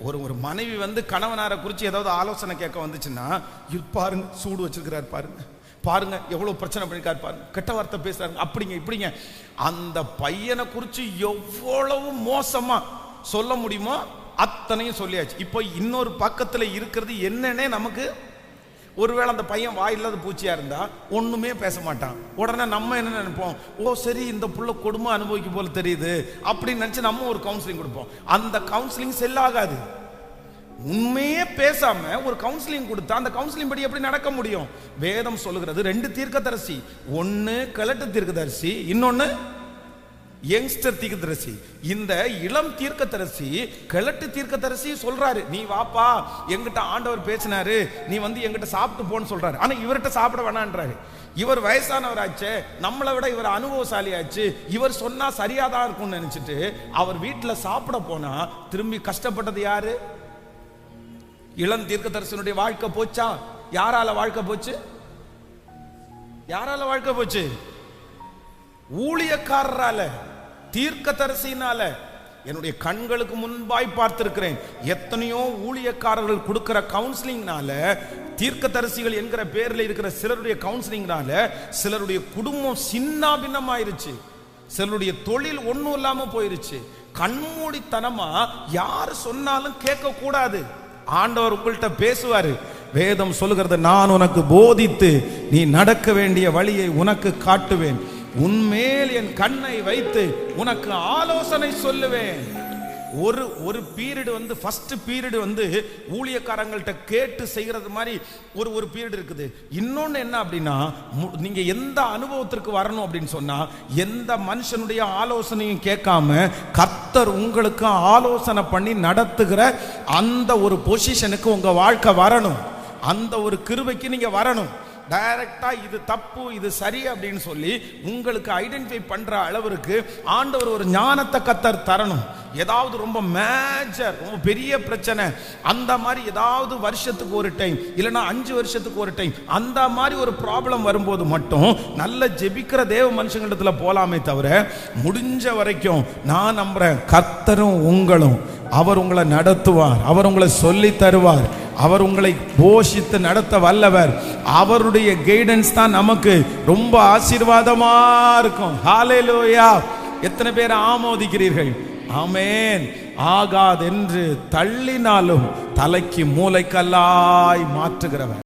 ஒரு மனைவி வந்து கணவனாரை குறித்து ஏதாவது ஆலோசனை கேட்க வந்துச்சுன்னா, பாருங்க சூடு வச்சிருக்கிறாரு, பாருங்க பாருங்க எவ்வளவு பிரச்சனை பண்ணிருக்காரு, பாருங்க கெட்ட வார்த்தை பேசுறாரு, அப்படிங்க இப்படிங்க. அந்த பையனை குறித்து எவ்வளவு மோசமா சொல்ல முடியுமோ அத்தனையும் சொல்லியாச்சு. இப்போ இன்னொரு பக்கத்துல இருக்கிறது என்னன்னே நமக்கு, ஒருவேளை அந்த பையன் வாயில்லாத பூச்சியா இருந்தா ஒண்ணுமே பேச மாட்டான். உடனே நம்ம என்ன நினைப்போம், ஓ சரி இந்த புள்ள கொடுமை அனுபவிக்கும் போல தெரியுது அப்படின்னு நினைச்சு நம்ம ஒரு கவுன்சிலிங் கொடுப்போம். அந்த கவுன்சிலிங் செல் ஆகாது. உண்மையே பேசாம ஒரு கவுன்சிலிங் கொடுத்தா அந்த கவுன்சிலிங் படி எப்படி நடக்க முடியும்? வேதம் சொல்லுகிறது 2 தீர்க்கதரிசி, ஒன்னு கிழட்டு தீர்க்கதரிசி, இன்னொன்னு யங்ஸ்டர் தீர்க்கதரிசி. இந்த இளம் தீர்க்கதரிசி கிழட்டு தீர்க்கதரிசி சொல்றாரு, நீ வாப்பா எங்கிட்ட ஆண்டவர் பேசினாரு, நீ வந்து எங்கிட்ட சாப்பிட்டு போன்னு சொல்றாரு. ஆனா இவர்கிட்ட சாப்பிட வேணான்றாரு. இவர் வயசானவராச்சு, நம்மளை விட இவர் அனுபவசாலியாச்சு, இவர் சொன்னா சரியாதான் இருக்கும்னு நினைச்சிட்டு அவர் வீட்டுல சாப்பிட போனா திரும்பி கஷ்டப்பட்டது யாரு? இளம் தீர்க்கதரிசனுடைய வாழ்க்கை போச்சா? யாரால வாழ்க்கை போச்சு? யாரால வாழ்க்கை போச்சு? ஊழியக்காரரால, தீர்க்கதரிசினால. என்னுடைய கண்களுக்கு முன்பாய் பார்த்திருக்கிறேன் எத்தனையோ ஊழியக்காரர்கள் கொடுக்கிற கவுன்சிலிங்னால, தீர்க்கதரிசிகள் என்கிற பேர்ல இருக்கிற சிலருடைய கவுன்சிலிங்னால சிலருடைய குடும்பம் சின்ன பின்னமாயிருச்சு, சிலருடைய தொழில் ஒண்ணும் இல்லாம போயிருச்சு. கண்மூடித்தனமா யார் சொன்னாலும் கேட்க கூடாது. ஆண்டவர் உங்கள்கிட்ட பேசுவாரு. வேதம் சொல்லுகிறது, நான் உனக்கு போதித்து நீ நடக்க வேண்டிய வழியை உனக்கு காட்டுவேன், உன்மேல் என் கண்ணை வைத்து உனக்கு ஆலோசனை சொல்லுவேன். ஒரு பீரியட் வந்து ஃபர்ஸ்ட் பீரியட் வந்து ஊழியக்காரங்கள்ட்ட கேட்டு செய்யறது மாதிரி ஒரு பீரியட் இருக்குது. இன்னொன்னு என்ன அப்படின்னா, நீங்க எந்த அனுபவத்திற்கு வரணும் அப்படின்னு சொன்னா, எந்த மனுஷனுடைய ஆலோசனையும் கேட்காம கர்த்தர் உங்களுக்கு ஆலோசனை பண்ணி நடத்துகிற அந்த ஒரு பொசிஷனுக்கு உங்க வாழ்க்கை வரணும். அந்த ஒரு கிருபைக்கு நீங்க வரணும். டைரக்டா இது தப்பு இது சரி அப்படின்னு சொல்லி உங்களுக்கு ஐடென்டிஃபை பண்ற அளவுக்கு ஆண்டவர் ஒரு ஞானத்தை கர்த்தர் தரணும். ஏதாவது ரொம்ப மேஜர் ரொம்ப பெரிய பிரச்சனை, அந்த மாதிரி ஏதாவது வருஷத்துக்கு ஒரு டைம் இல்லைன்னா 5 வருஷத்துக்கு ஒரு டைம் அந்த மாதிரி ஒரு ப்ராப்ளம் வரும்போது மட்டும் நல்ல ஜெபிக்கிற தேவ மனுஷங்களிடத்துல போலாமே தவிர, முடிஞ்ச வரைக்கும் நான் நம்புறேன் கர்த்தரும் உங்களும் அவர் உங்களை நடத்துவார், அவர் உங்களை சொல்லி தருவார், அவர் உங்களை போஷித்து நடத்த வல்லவர். அவருடைய கைடன்ஸ் தான் நமக்கு ரொம்ப ஆசீர்வாதமா இருக்கும். ஹல்லேலூயா! எத்தனை பேர் ஆமோதிக்கிறீர்கள்? ஆமென். ஆகாதென்று தள்ளினாலும் தலைக்கு மூளைக்கல்லாய் மாற்றுகிறவர்.